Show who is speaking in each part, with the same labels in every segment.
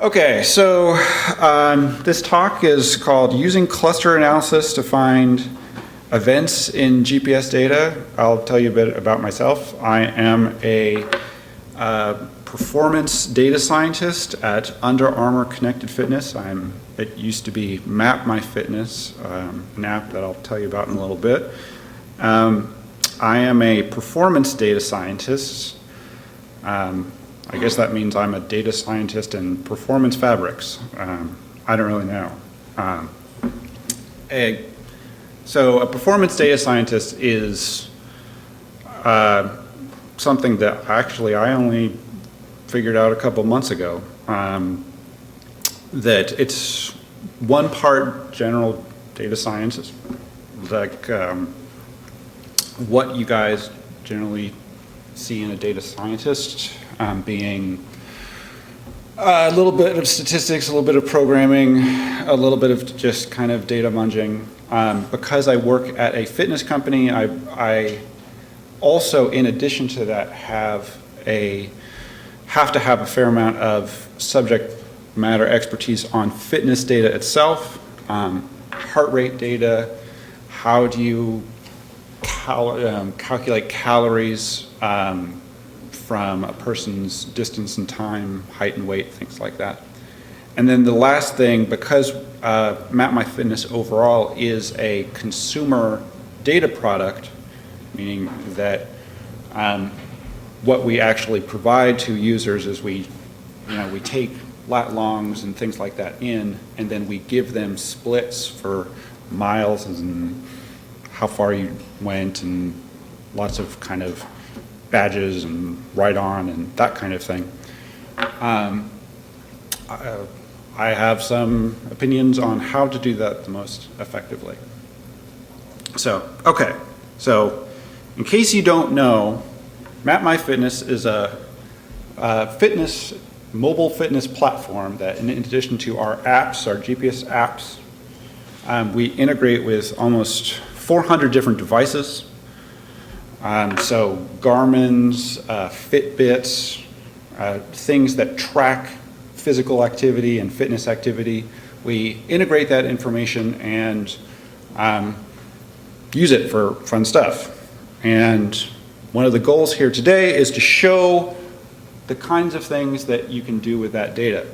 Speaker 1: Okay, so this talk is called Using Cluster Analysis to Find Events in GPS Data. I'll tell you a bit about myself. I am a performance data scientist at Under Armour Connected Fitness. It used to be Map My Fitness, an app that I'll tell you about in a little bit. I am a performance data scientist. I guess that means I'm a data scientist in performance fabrics. I don't really know. So a performance data scientist is something that actually I only figured out a couple months ago. That it's one part general data science, like what you guys generally see in a data scientist, being a little bit of statistics, a little bit of programming, a little bit of just kind of data munging. Because I work at a fitness company, I also, in addition to that, have to have a fair amount of subject matter expertise on fitness data itself, heart rate data, how do you calculate calories from a person's distance and time, height and weight, things like that. And then the last thing, because Map My Fitness overall is a consumer data product, meaning that what we actually provide to users is we take lat longs and things like that in, and then we give them splits for miles and how far you went and lots of kind of badges and ride on and that kind of thing. I have some opinions on how to do that the most effectively. So in case you don't know, Map My Fitness is a mobile fitness platform that, in addition to our apps, our GPS apps, we integrate with almost 400 different devices. So Garmin's, Fitbits, things that track physical activity and fitness activity. We integrate that information and use it for fun stuff. And one of the goals here today is to show the kinds of things that you can do with that data.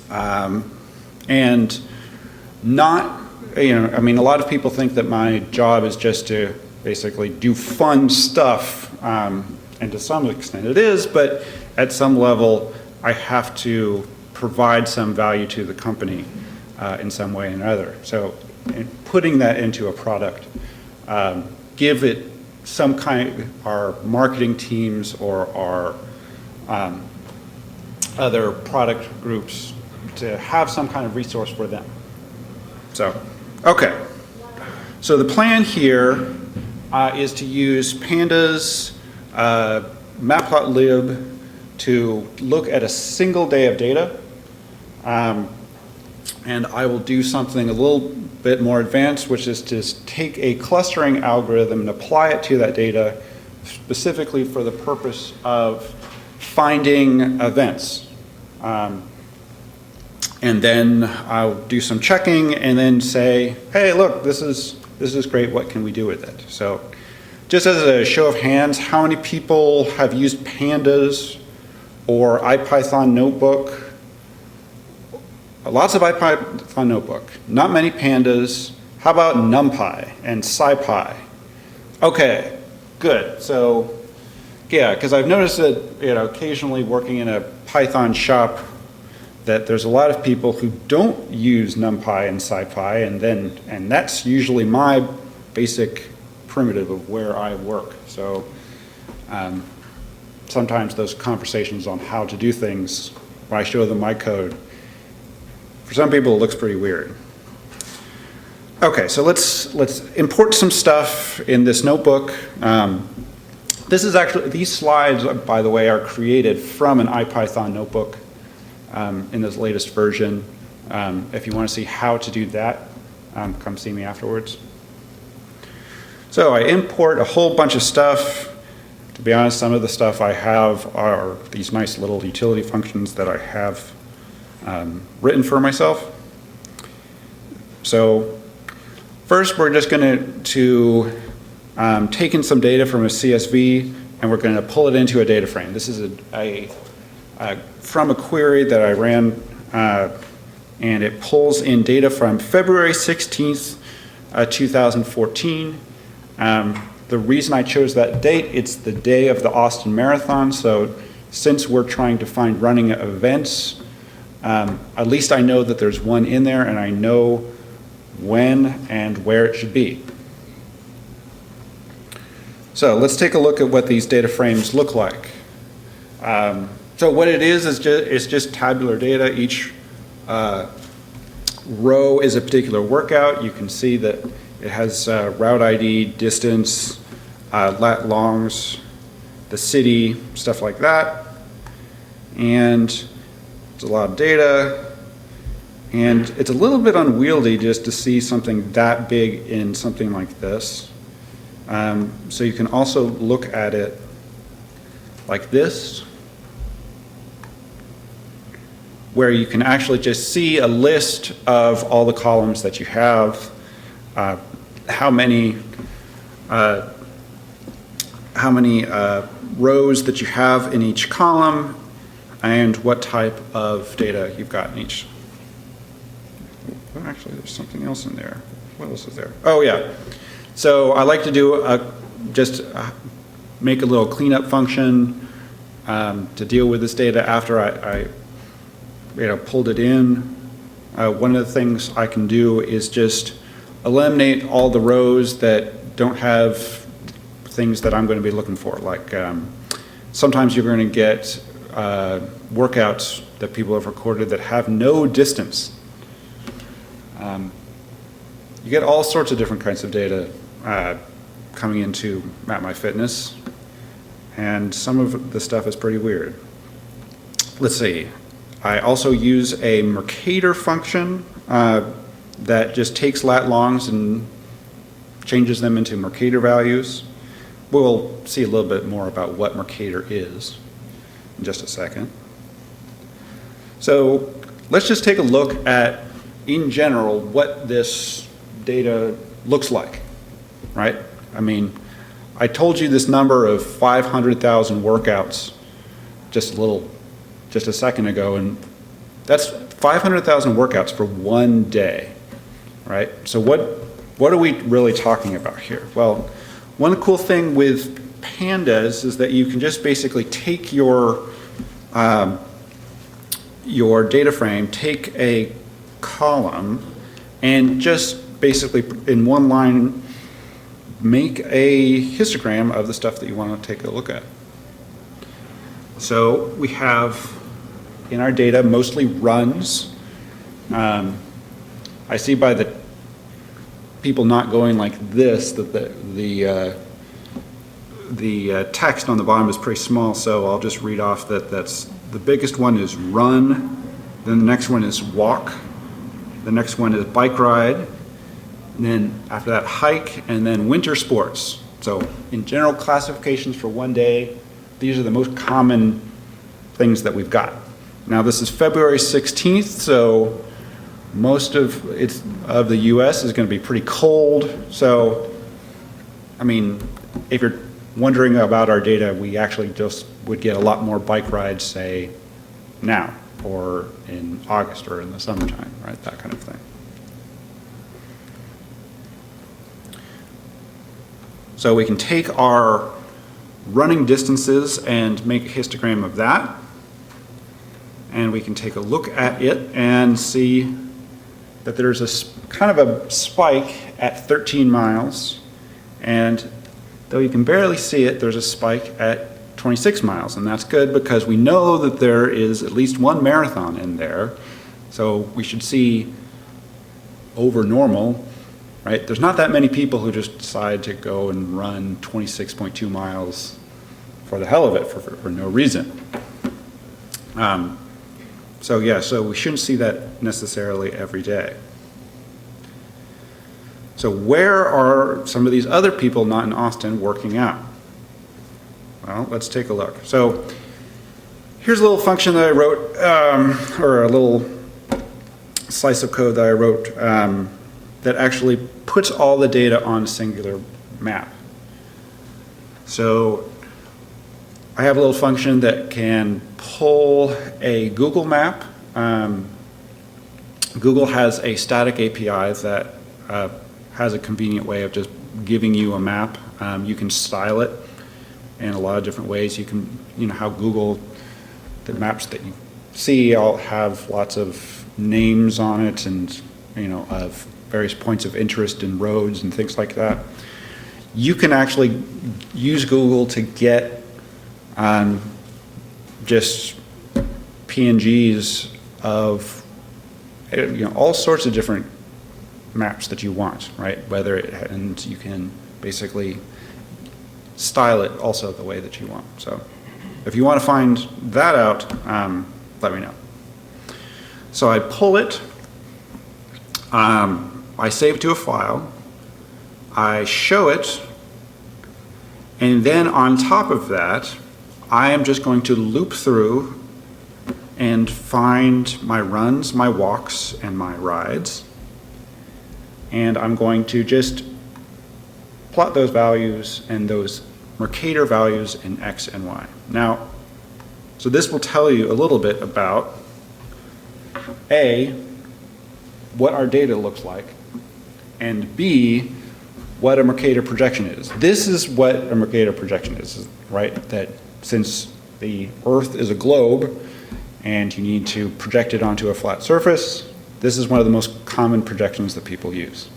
Speaker 1: And not, a lot of people think that my job is just to basically do fun stuff, and to some extent it is, but at some level I have to provide some value to the company in some way or another. So putting that into a product, give it some kind, our marketing teams or our other product groups to have some kind of resource for them. So, okay. So the plan here is to use Pandas, Matplotlib to look at a single day of data. And I will do something a little bit more advanced, which is to take a clustering algorithm and apply it to that data specifically for the purpose of finding events. And then I'll do some checking and then say, hey, look, this is great, what can we do with it? So just as a show of hands, how many people have used Pandas or IPython Notebook? Lots of IPython Notebook, not many Pandas. How about NumPy and SciPy? Okay, good. So yeah, because I've noticed that occasionally working in a Python shop that there's a lot of people who don't use NumPy and SciPy, and that's usually my basic primitive of where I work. So sometimes those conversations on how to do things, when I show them my code, for some people it looks pretty weird. Okay, so let's import some stuff in this notebook. These slides, by the way, are created from an IPython notebook in this latest version. If you want to see how to do that, come see me afterwards. So I import a whole bunch of stuff. To be honest, some of the stuff I have are these nice little utility functions that I have written for myself. So first, we're just going to take in some data from a CSV, and we're going to pull it into a data frame. This is from a query that I ran, and it pulls in data from February 16th, 2014. The reason I chose that date, it's the day of the Austin Marathon, so since we're trying to find running events, at least I know that there's one in there, and I know when and where it should be. So let's take a look at what these data frames look like. So what it is just tabular data. Each row is a particular workout. You can see that it has route ID, distance, lat longs, the city, stuff like that. And it's a lot of data. And it's a little bit unwieldy just to see something that big in something like this. So you can also look at it like this, where you can actually just see a list of all the columns that you have, how many rows that you have in each column, and what type of data you've got in each. Actually, there's something else in there. What else is there? Oh, yeah. So I like to do just make a little cleanup function to deal with this data after I pulled it in. One of the things I can do is just eliminate all the rows that don't have things that I'm going to be looking for. Like sometimes you're going to get workouts that people have recorded that have no distance. You get all sorts of different kinds of data coming into MapMyFitness, and some of the stuff is pretty weird. Let's see. I also use a Mercator function that just takes lat longs and changes them into Mercator values. We'll see a little bit more about what Mercator is in just a second. So let's just take a look at, in general, what this data looks like, right? I mean, I told you this number of 500,000 workouts just a second ago, and that's 500,000 workouts for one day, right? So what are we really talking about here? Well, one cool thing with pandas is that you can just basically take your data frame, take a column, and just basically in one line make a histogram of the stuff that you want to take a look at. So we have in our data mostly runs. I see by the people not going like this that the text on the bottom is pretty small, so I'll just read off that the biggest one is run, then the next one is walk, the next one is bike ride, and then after that hike, and then winter sports. So in general classifications for one day, these are the most common things that we've got. Now this is February 16th, so most of the US is going to be pretty cold. So, I mean, if you're wondering about our data, we actually just would get a lot more bike rides, say, now, or in August, or in the summertime, right? That kind of thing. So we can take our running distances and make a histogram of that. And we can take a look at it and see that there's a kind of a spike at 13 miles. And though you can barely see it, there's a spike at 26 miles. And that's good because we know that there is at least one marathon in there. So we should see over normal, right? There's not that many people who just decide to go and run 26.2 miles for the hell of it for no reason. So yeah, so we shouldn't see that necessarily every day. So where are some of these other people not in Austin working out? Well, let's take a look. So here's a little function that I wrote, or a little slice of code that I wrote that actually puts all the data on a singular map. So I have a little function that can pull a Google map. Google has a static API that has a convenient way of just giving you a map. You can style it in a lot of different ways. You can, how Google, the maps that you see all have lots of names on it and, of various points of interest and roads and things like that. You can actually use Google to get just PNGs of all sorts of different maps that you want, right? And you can basically style it also the way that you want. So if you want to find that out, let me know. So I pull it, I save it to a file, I show it, and then on top of that, I am just going to loop through and find my runs, my walks, and my rides. And I'm going to just plot those values and those Mercator values in X and Y. Now, so this will tell you a little bit about A, what our data looks like, and B, what a Mercator projection is. This is what a Mercator projection is, right? That since the Earth is a globe and you need to project it onto a flat surface, this is one of the most common projections that people use.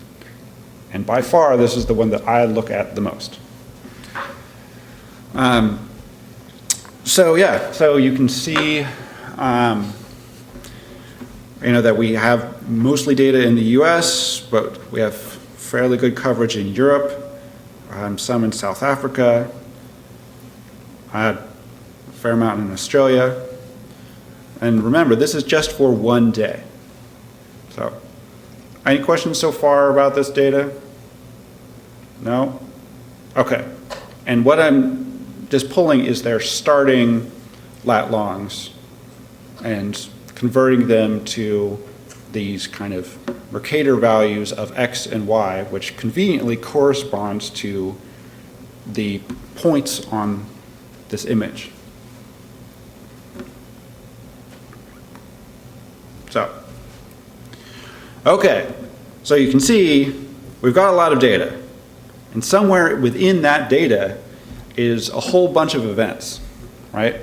Speaker 1: And by far, this is the one that I look at the most. So you can see, that we have mostly data in the US, but we have fairly good coverage in Europe, some in South Africa, a fair amount in Australia. And remember, this is just for one day. So, any questions so far about this data? No? Okay. And what I'm just pulling is their starting lat longs and converting them to these kind of Mercator values of X and Y, which conveniently corresponds to the points on this image. So, okay, so you can see we've got a lot of data, and somewhere within that data is a whole bunch of events, right?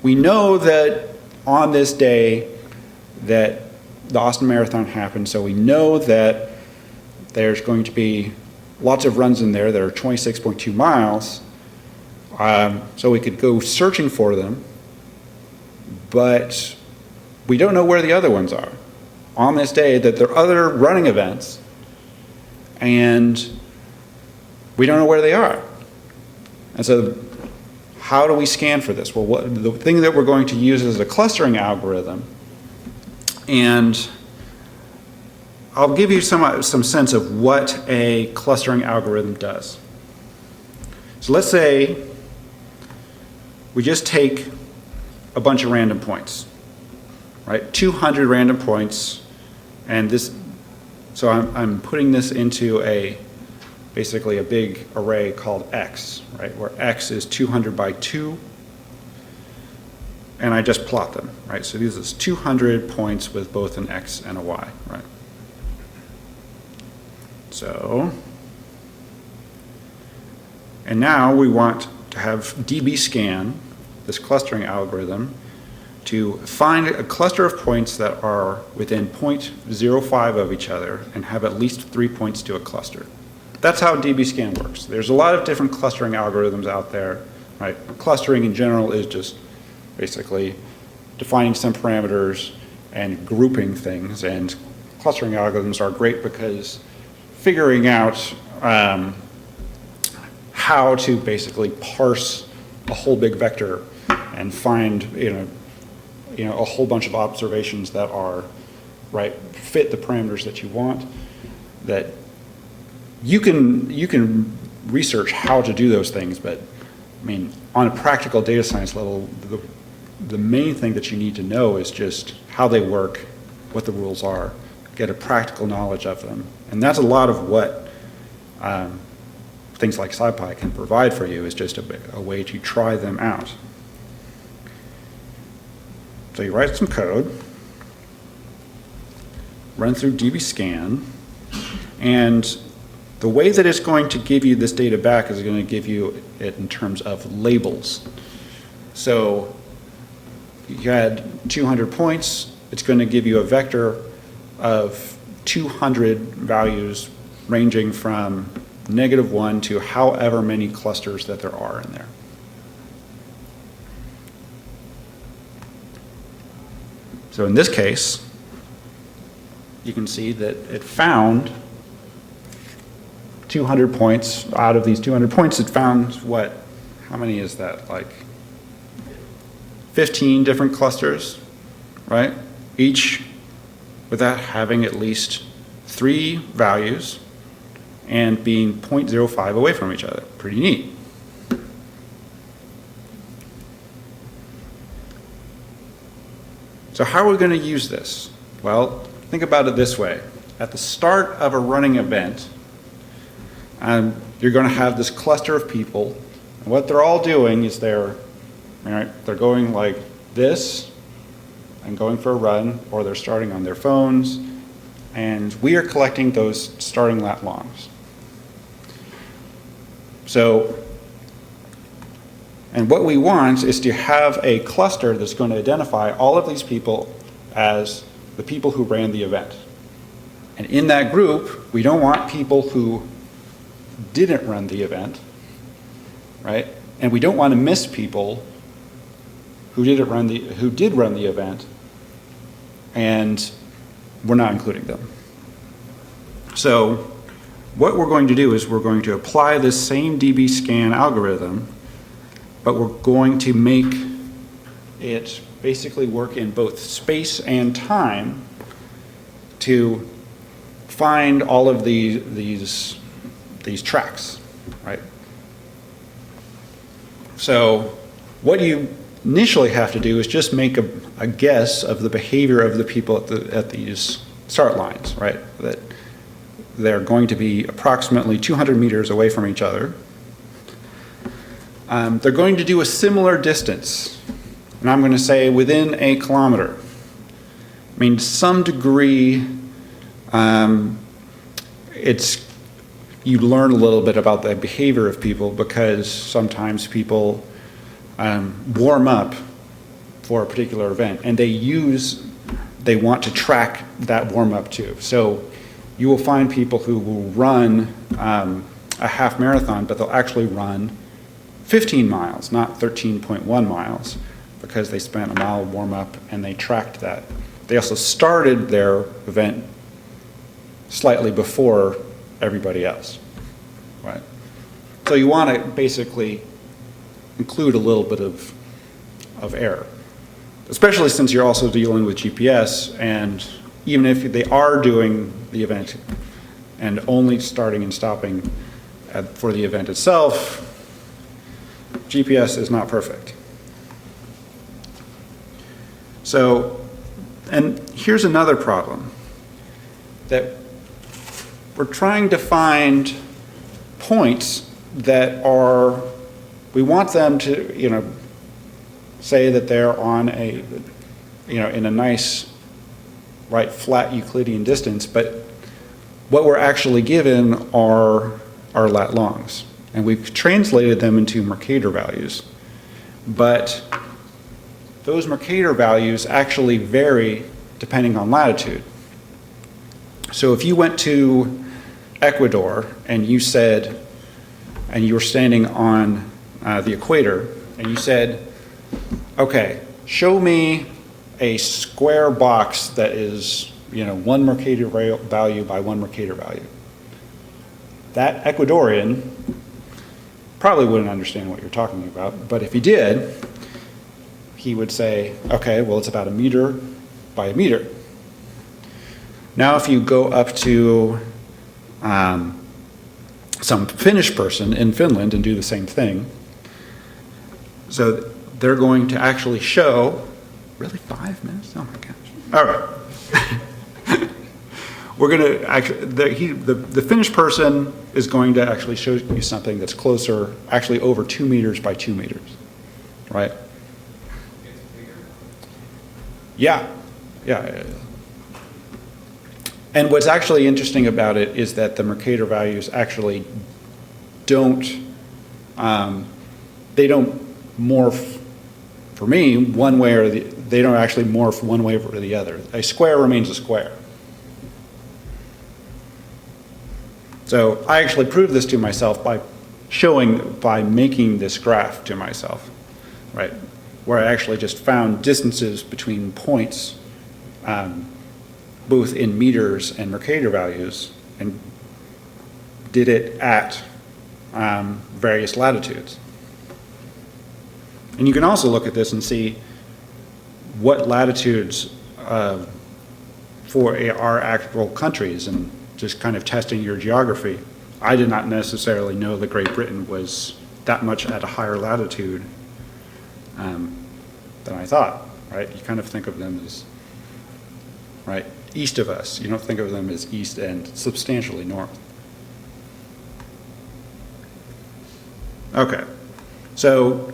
Speaker 1: We know that on this day that the Austin Marathon happened, so we know that there's going to be lots of runs in there that are 26.2 miles, so we could go searching for them, but we don't know where the other ones are. On this day, that there are other running events, and we don't know where they are. And so how do we scan for this? Well, the thing that we're going to use is a clustering algorithm, and I'll give you some sense of what a clustering algorithm does. So let's say we just take a bunch of random points, right? 200 random points, and this, so I'm putting this into basically a big array called X, right? Where X is 200 by 2, and I just plot them, right? So these is 200 points with both an X and a Y, right? So, and now we want to have dbscan, this clustering algorithm, to find a cluster of points that are within 0.05 of each other and have at least 3 points to a cluster. That's how dbscan works. There's a lot of different clustering algorithms out there, right? Clustering in general is just basically defining some parameters and grouping things, and clustering algorithms are great because figuring out how to basically parse a whole big vector and find a whole bunch of observations that are fit the parameters that you want. That you can research how to do those things, but I mean, on a practical data science level, the main thing that you need to know is just how they work, what the rules are, get a practical knowledge of them. And that's a lot of what things like SciPy can provide for you, is just a way to try them out. So you write some code, run through dbscan, and the way that it's going to give you this data back is going to give you it in terms of labels. So you had 200 points, it's going to give you a vector of 200 values ranging from -1 to however many clusters that there are in there. So in this case, you can see that it found 200 points. Out of these 200 points, it found what? How many is that? Like 15 different clusters, right? Each with that having at least 3 values and being 0.05 away from each other. Pretty neat. So how are we going to use this? Well, think about it this way. At the start of a running event, you're going to have this cluster of people, and what they're all doing is they're going like this and going for a run, or they're starting on their phones, and we are collecting those starting lat longs. So, and what we want is to have a cluster that's going to identify all of these people as the people who ran the event. And in that group, we don't want people who didn't run the event, right? And we don't want to miss people who did run the event, and we're not including them. So what we're going to do is we're going to apply this same dbscan algorithm, but we're going to make it basically work in both space and time to find all of these tracks, right? So what you initially have to do is just make a guess of the behavior of the people at these start lines, right? That they're going to be approximately 200 meters away from each other. They're going to do a similar distance, and I'm going to say within 1 kilometer. I mean, to some degree, you learn a little bit about the behavior of people, because sometimes people warm up for a particular event, and they want to track that warm up too. So you will find people who will run a half marathon, but they'll actually run 15 miles, not 13.1 miles, because they spent a mile warm up and they tracked that. They also started their event slightly before everybody else, right? So you want to basically include a little bit of error, especially since you're also dealing with GPS, and even if they are doing the event and only starting and stopping for the event itself, GPS is not perfect. So, and here's another problem, that we're trying to find points that are, we want them to, say that they're on a, in a nice, right, flat Euclidean distance, but what we're actually given are lat longs. And we've translated them into Mercator values. But those Mercator values actually vary depending on latitude. So if you went to Ecuador and you said, and you were standing on the equator, and you said, okay, show me a square box that is, 1 Mercator value by 1 Mercator value. That Ecuadorian probably wouldn't understand what you're talking about, but if he did, he would say, okay, well, it's about 1 meter by 1 meter. Now, if you go up to some Finnish person in Finland and do the same thing, so they're going to actually show, really 5 minutes? Oh my gosh. All right. we're going to actually, the finished person is going to actually show you something that's closer, actually over 2 meters by 2 meters, right? Yeah, yeah. And what's actually interesting about it is that the Mercator values actually don't, they don't morph, for me, one way or they don't actually morph one way or the other. A square remains a square. So I actually proved this to myself by making this graph to myself, right? Where I actually just found distances between points, both in meters and Mercator values, and did it at various latitudes. And you can also look at this and see what latitudes for our actual countries, and just kind of testing your geography. I did not necessarily know that Great Britain was that much at a higher latitude than I thought, right? You kind of think of them as, right, east of us. You don't think of them as east and substantially north. Okay, so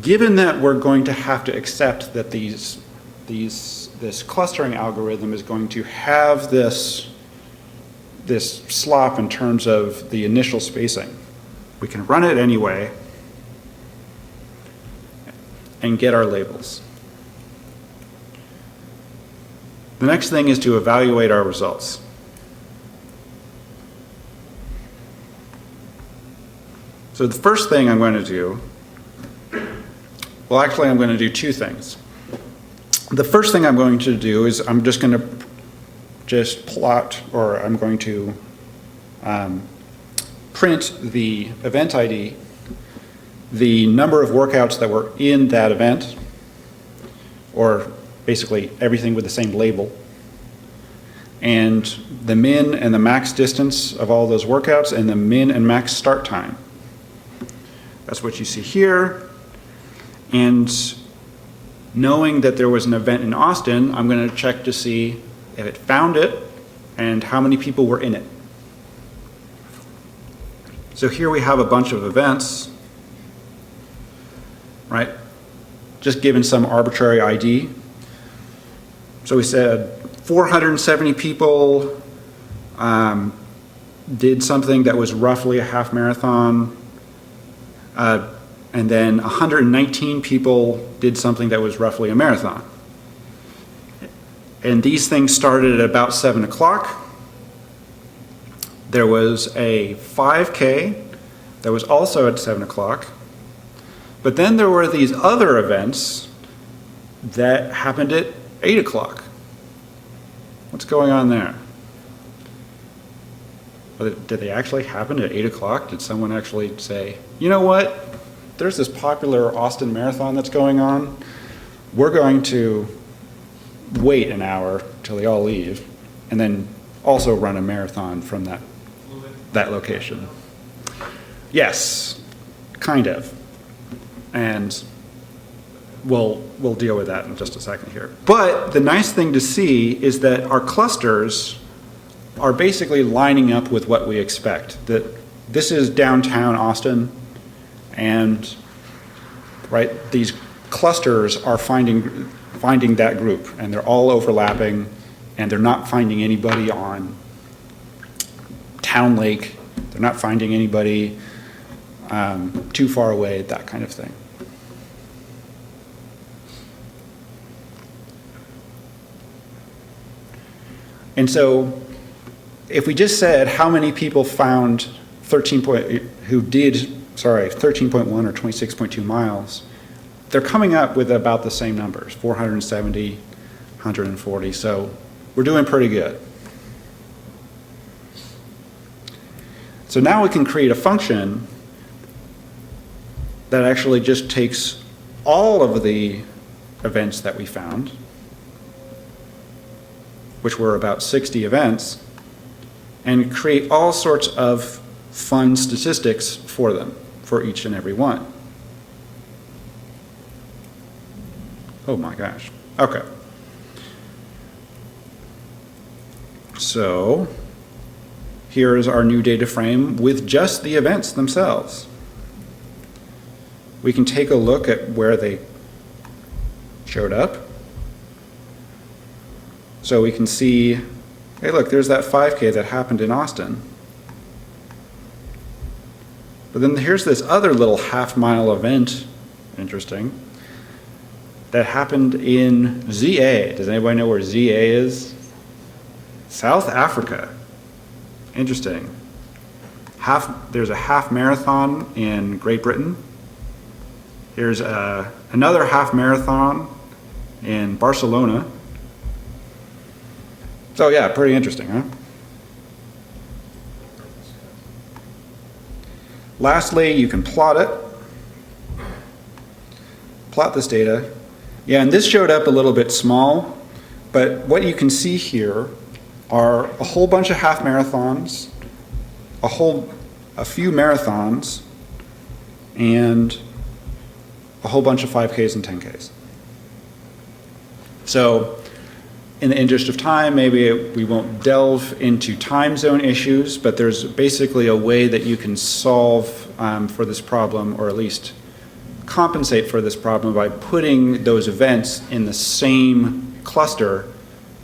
Speaker 1: given that we're going to have to accept that this clustering algorithm is going to have this slop in terms of the initial spacing, we can run it anyway and get our labels. The next thing is to evaluate our results. So the first thing I'm going to do, well, actually I'm going to do two things. The first thing I'm going to do is I'm just going to plot, or I'm going to print the event ID, the number of workouts that were in that event, or basically everything with the same label, and the min and the max distance of all those workouts, and the min and max start time. That's what you see here. And knowing that there was an event in Austin, I'm going to check to see if it found it and how many people were in it. So here we have a bunch of events, right? Just given some arbitrary ID. So we said 470 people did something that was roughly a half marathon, and then 119 people did something that was roughly a marathon. And these things started at about 7 o'clock. There was a 5K that was also at 7 o'clock. But then there were these other events that happened at 8 o'clock. What's going on there? Did they actually happen at 8 o'clock? Did someone actually say, you know what? There's this popular Austin Marathon that's going on. We're going to wait an hour till they all leave, and then also run a marathon from that location. Yes, kind of. And we'll deal with that in just a second here. But the nice thing to see is that our clusters are basically lining up with what we expect. That this is downtown Austin, and right, these clusters are finding that group, and they're all overlapping, and they're not finding anybody on Town Lake. They're not finding anybody too far away, that kind of thing. And so if we just said how many people found 13.1 or 26.2 miles, they're coming up with about the same numbers, 470, 140, so we're doing pretty good. So now we can create a function that actually just takes all of the events that we found, which were about 60 events, and create all sorts of fun statistics for them, for each and every one. Oh my gosh. Okay. So here is our new data frame with just the events themselves. We can take a look at where they showed up. So we can see, hey look, there's that 5K that happened in Austin. But then here's this other little half-mile event, interesting, that happened in ZA. Does anybody know where ZA is? South Africa. Interesting. There's a half marathon in Great Britain. Here's another half marathon in Barcelona. So yeah, pretty interesting, huh? Lastly, you can plot it. Plot this data. Yeah, and this showed up a little bit small, but what you can see here are a whole bunch of half marathons, a few marathons, and a whole bunch of 5Ks and 10Ks. So in the interest of time, maybe we won't delve into time zone issues, but there's basically a way that you can solve for this problem, or at least compensate for this problem, by putting those events in the same cluster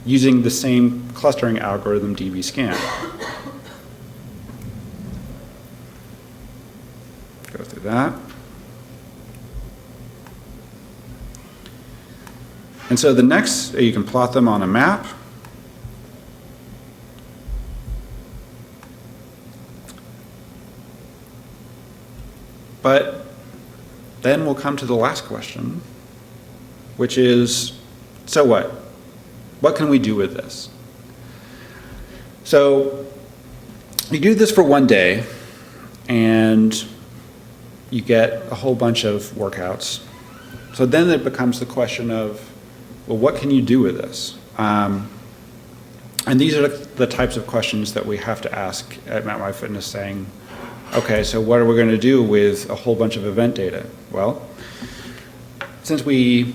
Speaker 1: using the same clustering algorithm, dbscan. Go through that. And so the next, you can plot them on a map. But then we'll come to the last question, which is, so what? What can we do with this? So you do this for one day, and you get a whole bunch of workouts. So then it becomes the question of, well, what can you do with this? And these are the types of questions that we have to ask at MapMyFitness, saying, okay, so what are we going to do with a whole bunch of event data? Well, since we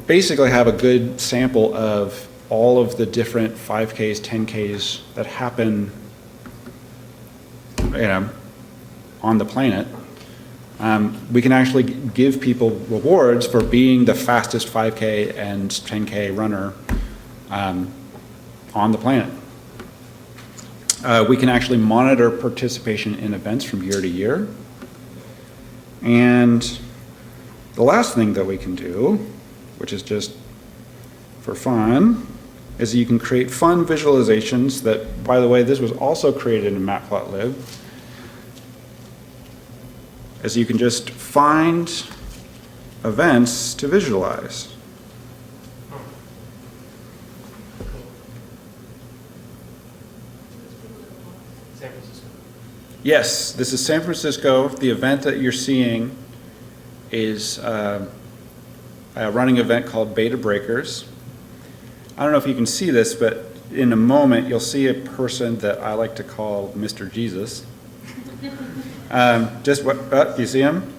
Speaker 1: basically have a good sample of all of the different 5Ks, 10Ks that happen, on the planet, we can actually give people rewards for being the fastest 5K and 10K runner on the planet. We can actually monitor participation in events from year to year. And the last thing that we can do, which is just for fun, is you can create fun visualizations that, by the way, this was also created in Matplotlib. As you can just find events to visualize.
Speaker 2: San Francisco.
Speaker 1: Yes, this is San Francisco. The event that you're seeing is a running event called Beta Breakers. I don't know if you can see this, but in a moment you'll see a person that I like to call Mr. Jesus. You see him?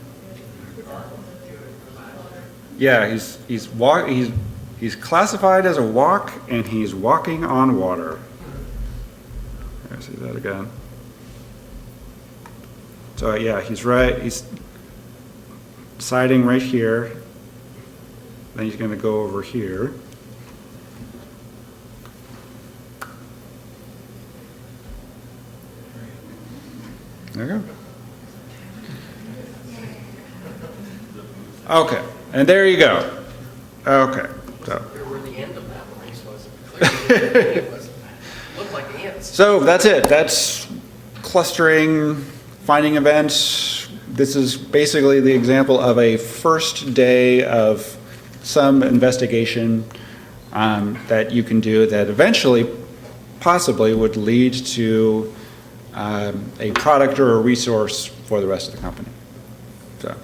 Speaker 1: Yeah, he's classified as a walk, and he's walking on water. I see that again. So yeah, he's sighting right here. Then he's going to go over here. There you go. Okay, and there you go. Okay, so.
Speaker 2: Where the end of that race was. Clearly, it looked like ants.
Speaker 1: So that's it. That's clustering, finding events. This is basically the example of a first day of some investigation that you can do that eventually, possibly, would lead to a product or a resource for the rest of the company. So.